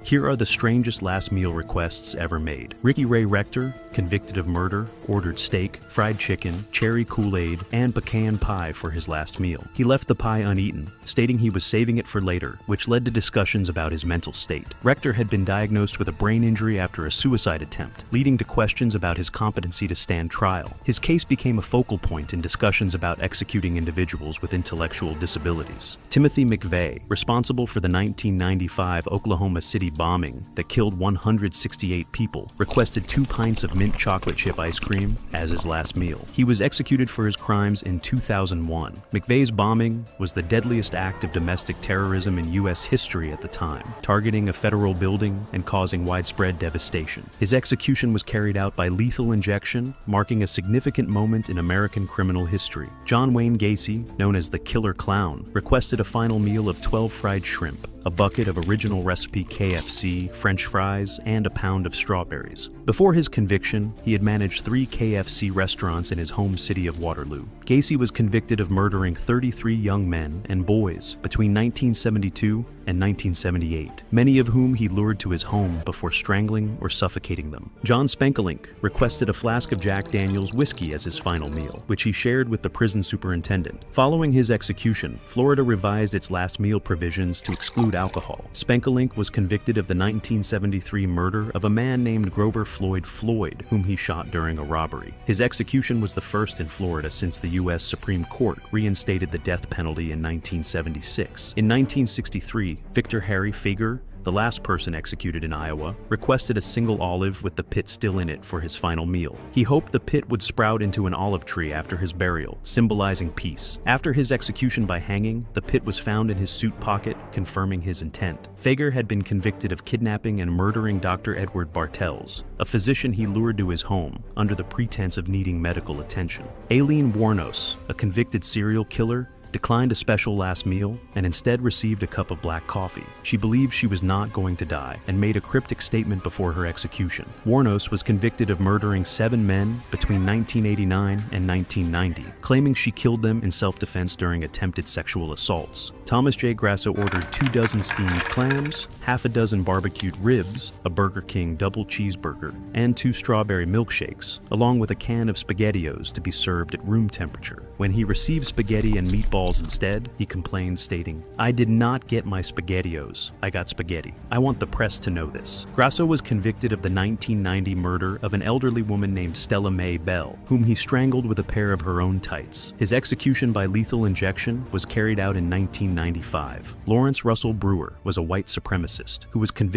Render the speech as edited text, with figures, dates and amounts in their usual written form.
Here are the strangest last meal requests ever made. Ricky Ray Rector, convicted of murder, ordered steak, fried chicken, cherry Kool-Aid, and pecan pie for his last meal. He left the pie uneaten, stating he was saving it for later, which led to discussions about his mental state. Rector had been diagnosed with a brain injury after a suicide attempt, leading to questions about his competency to stand trial. His case became a focal point in discussions about executing individuals with intellectual disabilities. Timothy McVeigh, responsible for the 1995 Oklahoma City bombing that killed 168 people, requested 2 pints of mint chocolate chip ice cream as his last meal. He was executed for his crimes in 2001. McVeigh's bombing was the deadliest act of domestic terrorism in U.S. history at the time, targeting a federal building and causing widespread devastation. His execution was carried out by lethal injection, marking a significant moment in American criminal history. John Wayne Gacy, known as the Killer Clown, requested a final meal of 12 fried shrimp, a bucket of original recipe KFC, French fries, and a pound of strawberries. Before his conviction, he had managed 3 KFC restaurants in his home city of Waterloo. Gacy was convicted of murdering 33 young men and boys between 1972 and 1978, many of whom he lured to his home before strangling or suffocating them. John Spenkelink requested a flask of Jack Daniel's whiskey as his final meal, which he shared with the prison superintendent. Following his execution, Florida revised its last meal provisions to exclude alcohol. Spenkelink was convicted of the 1973 murder of a man named Grover Floyd Floyd, whom he shot during a robbery. His execution was the first in Florida since the U.S. Supreme Court reinstated the death penalty in 1976. In 1963, Victor Harry Fager, the last person executed in Iowa, requested a single olive with the pit still in it for his final meal. He hoped the pit would sprout into an olive tree after his burial, symbolizing peace. After his execution by hanging, the pit was found in his suit pocket, confirming his intent. Fager had been convicted of kidnapping and murdering Dr. Edward Bartels, a physician he lured to his home under the pretense of needing medical attention. Aileen Wuornos, a convicted serial killer, declined a special last meal and instead received a cup of black coffee. She believed she was not going to die and made a cryptic statement before her execution. Wuornos was convicted of murdering 7 men between 1989 and 1990, claiming she killed them in self-defense during attempted sexual assaults. Thomas J. Grasso ordered 2 dozen steamed clams, half a dozen barbecued ribs, a Burger King double cheeseburger, and 2 strawberry milkshakes, along with a can of SpaghettiOs to be served at room temperature. When he received spaghetti and meatballs instead, he complained, stating, "I did not get my SpaghettiOs. I got spaghetti. I want the press to know this." Grasso was convicted of the 1990 murder of an elderly woman named Stella Mae Bell, whom he strangled with a pair of her own tights. His execution by lethal injection was carried out in 1995. Lawrence Russell Brewer was a white supremacist who was convicted